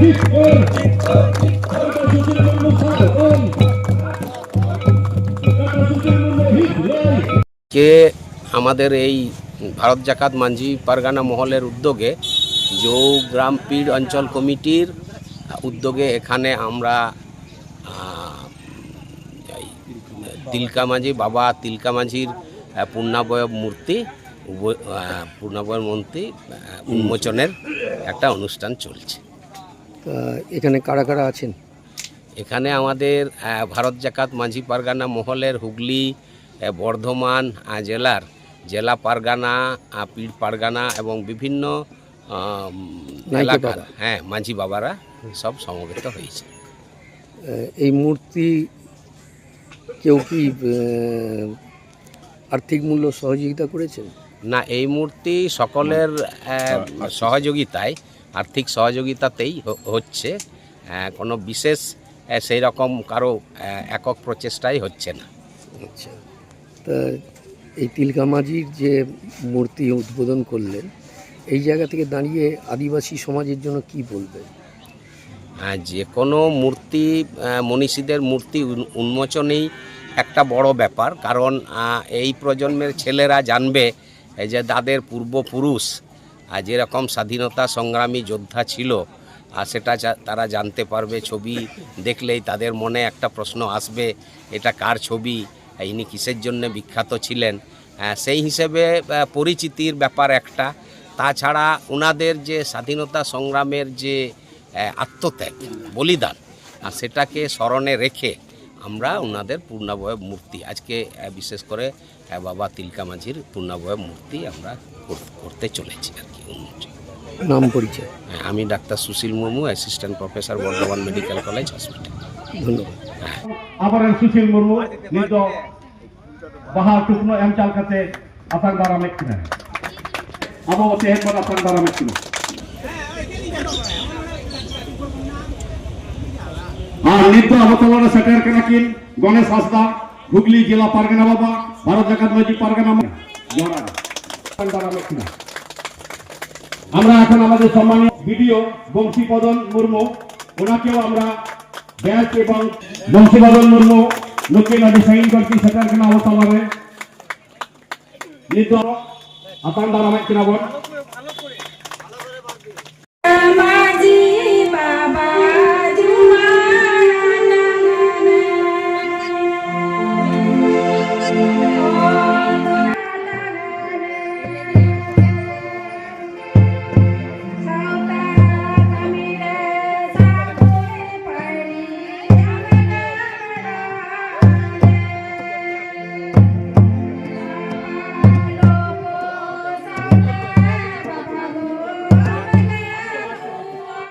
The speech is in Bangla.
কে আমাদের এই ভারত জাকাত মাঝি পারগানা মহলের উদ্যোগে জৌ গ্রাম পীর অঞ্চল কমিটির উদ্যোগে এখানে আমরা তিলকা মাঝি বাবা তিলকা মাঝির পূর্ণাবয়ব মূর্তি উন্মোচনের একটা অনুষ্ঠান চলছে। এখানে কারা কারা আছেন? এখানে আমাদের ভারত জাকাত মাঝি পারগানা মহলের হুগলি বর্ধমান জেলা পারগানা পীর পারগানা এবং বিভিন্ন এলাকার মাঝি বাবারা সব সমবেত হয়েছে। এই মূর্তি কেউ কি আর্থিক মূল্য সহযোগিতা করেছেন? না, এই মূর্তি সকলের সহযোগিতায় আর্থিক সহযোগিতাতেই হচ্ছে, কোনো বিশেষ সেই রকম কারো একক প্রচেষ্টাই হচ্ছে না। আচ্ছা, তা এই তিলকা মাঝির যে মূর্তি উদ্বোধন করলেন, এই জায়গা থেকে দাঁড়িয়ে আদিবাসী সমাজের জন্য কি বলবেন? যে কোনো মূর্তি মনীষীদের মূর্তি উন্মোচনেই একটা বড় ব্যাপার, কারণ এই প্রজন্মের ছেলেরা জানবে যে তাদের পূর্বপুরুষ যেরকম স্বাধীনতা সংগ্রামী যোদ্ধা ছিল সেটা তারা জানতে পারবে। ছবি দেখলেই তাদের মনে একটা প্রশ্ন আসবে, এটা কার ছবি, ইনি কিসের জন্য বিখ্যাত ছিলেন। সেই হিসেবে পরিচিতির ব্যাপার একটা। তাছাড়া ওনাদের যে স্বাধীনতা সংগ্রামের যে আত্মত্যাগ বলিদান সেটাকে স্মরণে রেখে আমরা ওনাদের পূর্ণাবয়ব মূর্তি আজকে বিশেষ করে বাবা তিলকা মাঝির পূর্ণাবয়ব মূর্তি আমরা করতে চলেছি আর কি। নাম পরিচয়? আমি ডাক্তার Sushil Murmu, assistant professor Bardhaman medical college hospital. ধন্যবাদ। আবার সুশীল মুর্মু নিজ বাহার টুকনো এম চাল কাছে আসাং দ্বারা মেকিনা আবো তেহেন বড় আসাং দ্বারা মেকিনা আর নিত্য অবতলনে সেটের কেনাকিন গণেশ হাসদা হুগলি জেলা পারগানা বাবা ভারত জাকাত মাঝি পারগানা আমরা এখন আমাদের সম্মানিত ভিডিও বংশীপদন মুর্মু, ওনাকেও আমরা ব্যাচ এবং বংশীপদন মুর্মু লোকেলা ডিজাইন করছি সেটার কেনা অবতলনে নিত্য আসাং দ্বারা মেকিনা